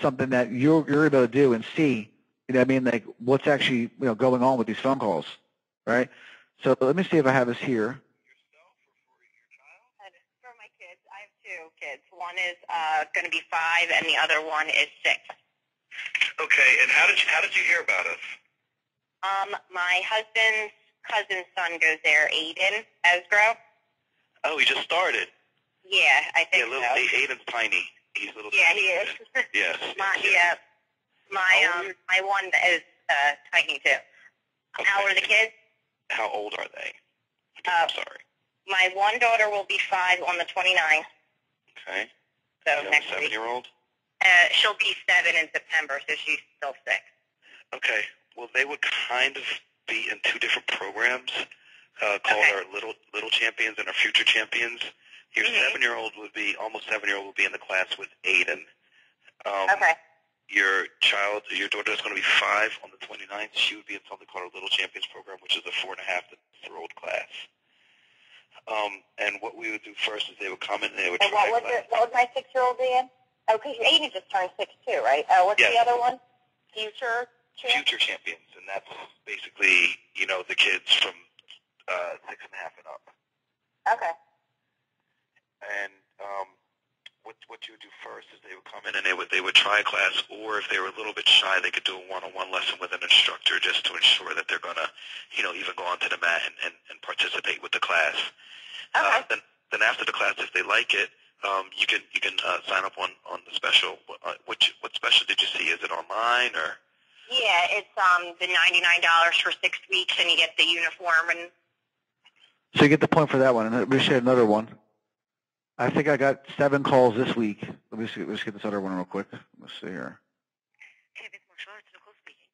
A: something that you're able to do and see. You know what I mean? Like what's actually going on with these phone calls, right? So let me see if I have this here.
B: For my kids, I have 2 kids. One is going to be 5, and the other one is 6.
C: Okay, and how did you hear about us?
B: My husband's cousin's son goes there, Aiden Esgro.
C: Oh, he just started.
B: Yeah, I think
C: so. Aiden's tiny. He's a little.
B: Yeah, he is.
C: Yes.
B: My one is tiny too.
C: Okay.
B: How are the kids?
C: How old are they? I'm sorry.
B: My one daughter will be 5 on the 29th.
C: Okay.
B: So next week.
C: 7-year-old?
B: She'll be 7 in September, so she's still 6.
C: Okay. Well, they would kind of be in 2 different programs called our Little Champions and our Future Champions. Your 7-year-old would be in the class with Aiden.
B: Okay.
C: Your daughter is going to be 5 on the 29th. She would be in something called our Little Champions program, which is a 4.5 to 3-year-old class. And what we would do first is they would come in and they would try
B: what was my 6-year-old in? Oh, because Aiden just turned 6 too, right? What's the other one? Future
C: Champions, and that's basically the kids from 6.5 and up.
B: Okay.
C: And what you would do first is they would come in and they would try a class, or if they were a little bit shy, they could do a one-on-one lesson with an instructor just to ensure that they're gonna even go onto the mat and participate with the class.
B: Okay.
C: Then after the class, if they like it, you can sign up on the special. What special did you see? Is it online or?
B: Yeah, it's the $99 for 6 weeks, and you get the uniform and.
A: So you get the point for that one, and we should have another one. I think I got 7 calls this week. Let's get this other one real quick. Let's see here.
D: Hey, Ms. Marshall, it's Nicole speaking.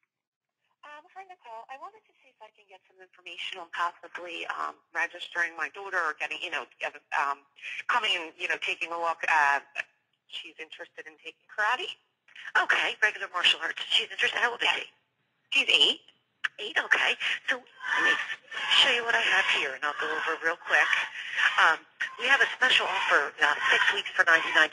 D: Hi, Nicole. I wanted to see if I can get some information on possibly registering my daughter or getting, coming and, taking a look at, she's interested in taking karate. Okay, regular martial arts. She's interested. How old is she? She's 8. 8, okay. So let me show you what I have here, and I'll go over real quick. We have a special offer, 6 weeks for $99.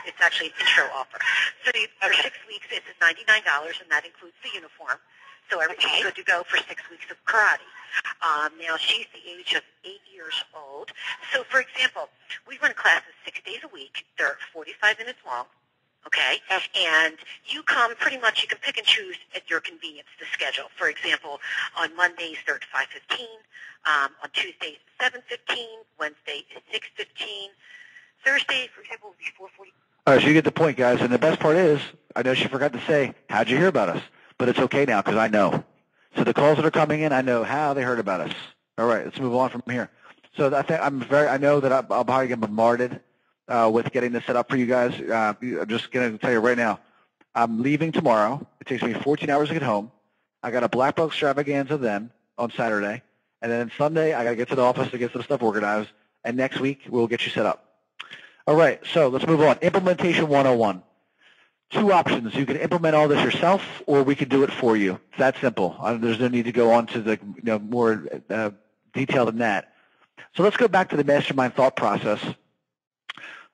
D: It's actually an intro offer. So for 6 weeks, it's $99, and that includes the uniform. So everything's good to go for 6 weeks of karate. Now, she's the age of 8 years old. So, for example, we run classes 6 days a week. They're 45 minutes long. Okay? And you come pretty much, you can pick and choose at your convenience the schedule. For example, on Mondays they're at 5:15, on Tuesdays 7:15, Wednesday is 6:15, Thursday, for example, will be 4:40.
A: All right, so you get the point, guys. And the best part is, I know she forgot to say, how'd you hear about us? But it's okay now because I know. So the calls that are coming in, I know how they heard about us. All right, let's move on from here. So I think I know that I'll probably get bombarded with getting this set up for you guys. I'm just going to tell you right now, I'm leaving tomorrow. It takes me 14 hours to get home. I got a Black Belt extravaganza then on Saturday. And then Sunday, I got to get to the office to get some stuff organized. And next week, we'll get you set up. All right, so let's move on. Implementation 101. Two options. You can implement all this yourself, or we can do it for you. It's that simple. There's no need to go on to the more detail than that. So let's go back to the mastermind thought process.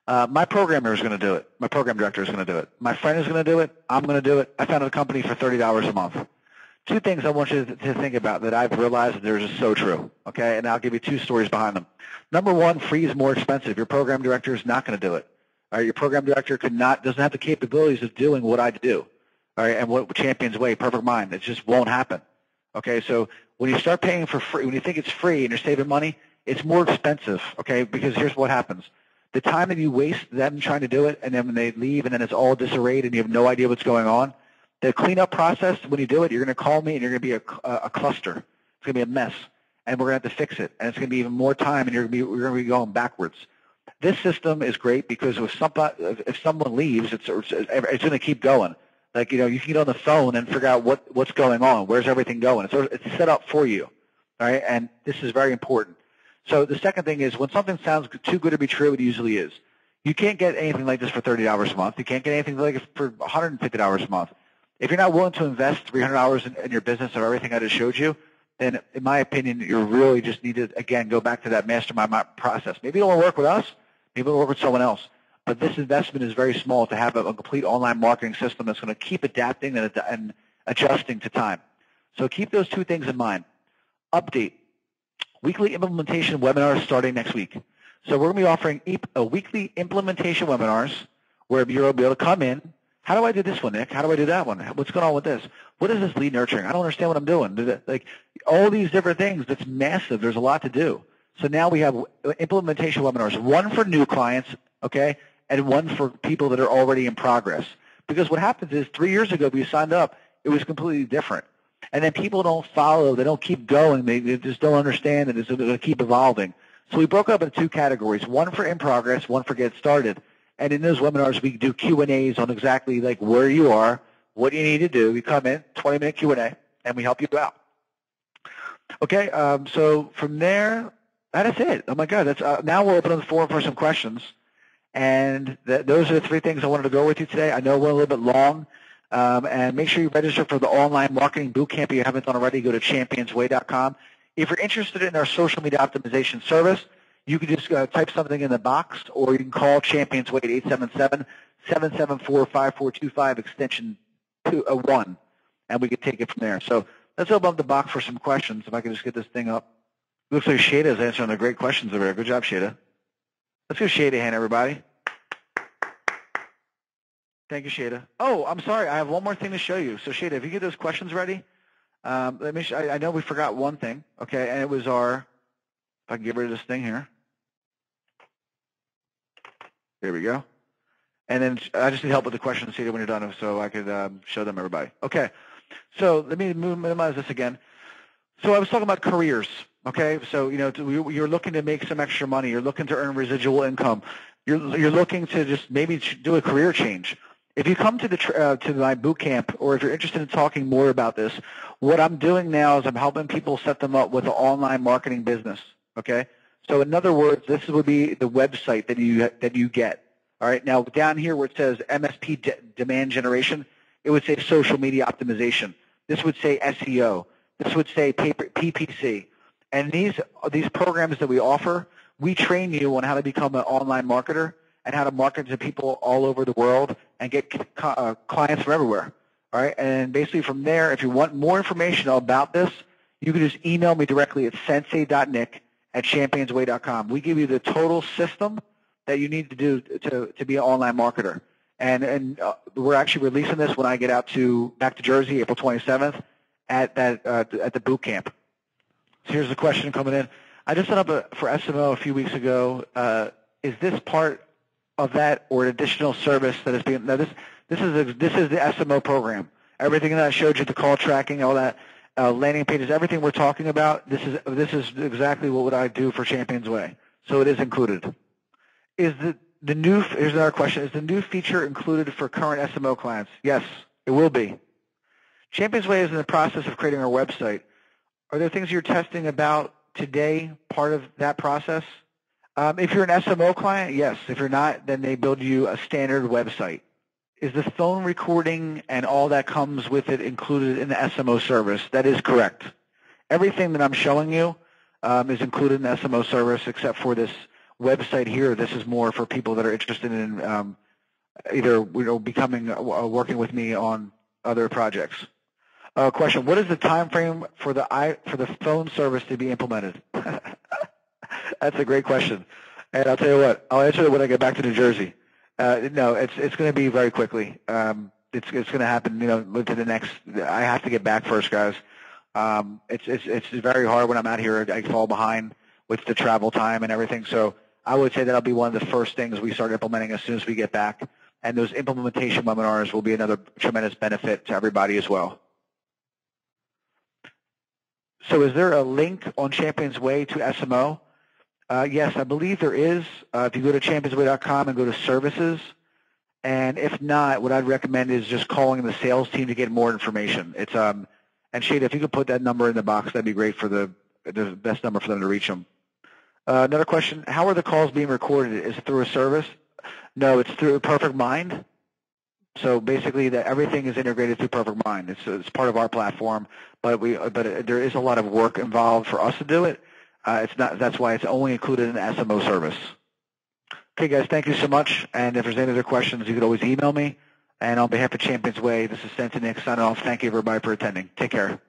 A: My programmer is going to do it. My program director is going to do it. My friend is going to do it. I'm going to do it. I founded a company for $30 a month. Two things I want you to think about that I've realized that they're just so true, okay? And I'll give you two stories behind them. Number one, free is more expensive. Your program director is not going to do it. All right, your program director doesn't have the capabilities of doing what I do, all right, and what Champions Way, Perfect Mind. It just won't happen, okay? So when you start paying for free, when you think it's free and you're saving money, it's more expensive, okay, because here's what happens. The time that you waste them trying to do it, and then when they leave and then it's all disarrayed and you have no idea what's going on, the cleanup process, when you do it, you're going to call me and you're going to be a cluster. It's going to be a mess, and we're going to have to fix it, and it's going to be even more time, and we're going to be going backwards. This system is great because if someone leaves, it's going to keep going. Like, you can get on the phone and figure out what's going on, where's everything going. It's set up for you, all right? And this is very important. So the second thing is when something sounds too good to be true, it usually is. You can't get anything like this for $30 a month. You can't get anything like it for $150 a month. If you're not willing to invest $300 in your business of everything I just showed you, then in my opinion, you really just need to, again, go back to that mastermind process. Maybe it won't work with us. Maybe it'll work with someone else. But this investment is very small to have a complete online marketing system that's going to keep adapting and adjusting to time. So keep those two things in mind. Update. Weekly implementation webinars starting next week. So we're going to be offering a weekly implementation webinars where you'll be able to come in. How do I do this one, Nick? How do I do that one? What's going on with this? What is this lead nurturing? I don't understand what I'm doing. Like all these different things, that's massive. There's a lot to do. So now we have implementation webinars, one for new clients, okay, and one for people that are already in progress. Because what happens is 3 years ago when you signed up, it was completely different. And then people don't follow. They don't keep going. They just don't understand that it's going to keep evolving. So we broke up into two categories, one for in progress, one for get started. And in those webinars, we do Q&As on exactly like where you are, what you need to do. You come in, 20-minute Q&A, and we help you out. Okay, so from there, that is it. Oh, my God. That's now we'll open up the floor for some questions. And those are the three things I wanted to go with you today. I know we're a little bit long. And make sure you register for the Online Marketing Bootcamp if you haven't done already. Go to championsway.com. If you're interested in our social media optimization service, you can just type something in the box, or you can call Champions Way at 877-774-5425, extension 1, and we can take it from there. So let's open up the box for some questions, if I can just get this thing up. Looks like Shada is answering the great questions over there. Good job, Shada. Let's give Shada a hand, everybody. Thank you, Shada. Oh, I'm sorry. I have one more thing to show you. So, Shada, if you get those questions ready, let me. I know we forgot one thing, okay, and it was our. If I can get rid of this thing here. There we go. And then I just need help with the questions, Shada, when you're done, so I could show them everybody. Okay. So let me minimize this again. So I was talking about careers. Okay. So you're looking to make some extra money. You're looking to earn residual income. You're looking to just maybe do a career change. If you come to my boot camp, or if you're interested in talking more about this, what I'm doing now is I'm helping people set them up with an online marketing business. Okay, so in other words, this would be the website that you get. All right, now down here where it says MSP demand generation, it would say social media optimization. This would say SEO. This would say PPC. And these programs that we offer, we train you on how to become an online marketer and how to market to people all over the world and get clients from everywhere. All right, and basically from there, if you want more information about this, you can just email me directly at sensei.nick@championsway.com. We give you the total system that you need to do to be an online marketer. And we're actually releasing this when I get back to Jersey, April 27th, at the boot camp. So here's the question coming in. I just set up for SMO a few weeks ago. Is this part of that or an additional service that is being? Now this is the SMO program. Everything that I showed you, the call tracking, all that, landing pages, everything we're talking about. This is exactly what would I do for Champions Way. So it is included. Is the new? Here's another question. Is the new feature included for current SMO clients? Yes, it will be. Champions Way is in the process of creating our website. Are there things you're testing about today, part of that process? If you're an SMO client, yes. If you're not, then they build you a standard website. Is the phone recording and all that comes with it included in the SMO service? That is correct. Everything that I'm showing you is included in the SMO service except for this website here. This is more for people that are interested in either working with me on other projects. Question: what is the time frame for the phone service to be implemented? That's a great question, and I'll tell you what. I'll answer it when I get back to New Jersey. No, it's going to be very quickly. It's going to happen. To the next. I have to get back first, guys. It's very hard when I'm out here. I fall behind with the travel time and everything. So I would say that'll be one of the first things we start implementing as soon as we get back. And those implementation webinars will be another tremendous benefit to everybody as well. So is there a link on Champions Way to SMO? Yes, I believe there is. If you go to championsway.com and go to services, and if not, what I'd recommend is just calling the sales team to get more information. It's and Shada, if you could put that number in the box, that'd be great for the best number for them to reach them. Another question: how are the calls being recorded? Is it through a service? No, it's through Perfect Mind. So basically, everything is integrated through Perfect Mind. It's part of our platform, but there is a lot of work involved for us to do it. It's not. That's why it's only included in the SMO service. Okay, guys, thank you so much. And if there's any other questions, you could always email me. And on behalf of Champions Way, this is Nick signing off. Thank you, everybody, for attending. Take care.